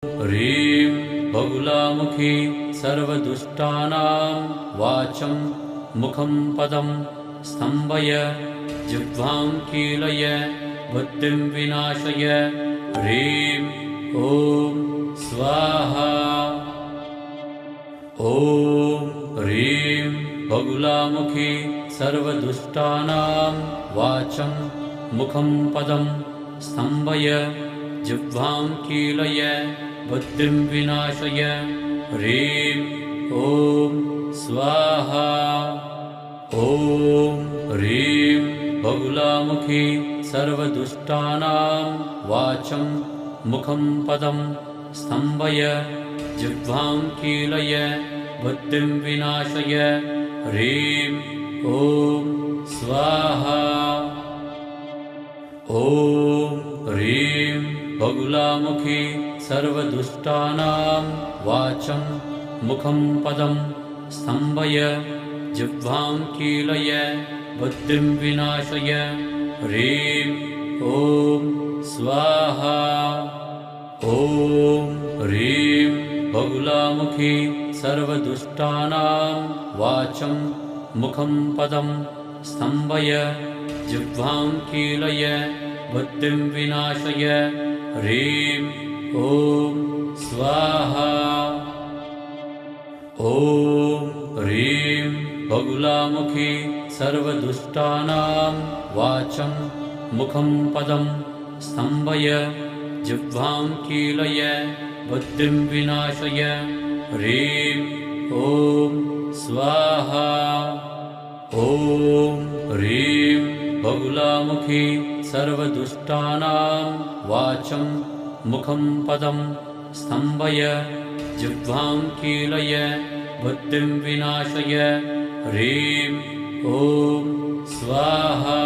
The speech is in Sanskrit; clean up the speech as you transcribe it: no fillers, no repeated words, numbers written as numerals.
ह्रीं बहुलामुखी सर्वदुष्टानां वाचं मुखं पदं स्तम्भय जिह्वां कीलय बुद्धिं विनाशय। ह्रीं ॐ स्वाहा। ॐ ह्रीं बहुलामुखी सर्वदुष्टानां वाचं मुखं पदं स्तम्भय जिह्वां कीलय बुद्धिं विनाशय। ह्रीं ॐ स्वाहा। ॐ ह्रीं बहुलामुखी सर्वदुष्टानां वाचं मुखं पदं स्तम्भय जिह्वां कीलय बुद्धिं विनाशय। ह्रीं ॐ स्वाहा। ॐ ह्रीं बहुलामुखी सर्वदुष्टानां वाचं मुखं पदं स्तम्भय जिह्वां कीलय बुद्धिं विनाशय। ह्रीं ॐ स्वाहा। ॐ ह्रीं बहुलामुखी सर्वदुष्टानां वाचं मुखं पदं स्तम्भय जिह्वां कीलय बुद्धिं विनाशय। ह्रीं ॐ स्वाहा। ॐ ह्रीं बहुलामुखी सर्वदुष्टानां वाचं मुखं पदं स्तम्भय जिह्वां कीलय बुद्धिं विनाशय। ह्रीं ॐ स्वाहा। ॐ ह्रीं बहुलामुखी सर्वदुष्टानां वाचं मुखं पदं स्तम्भय जिह्वां कीलय बुद्धिं विनाशय। ह्रीं ॐ स्वाहा।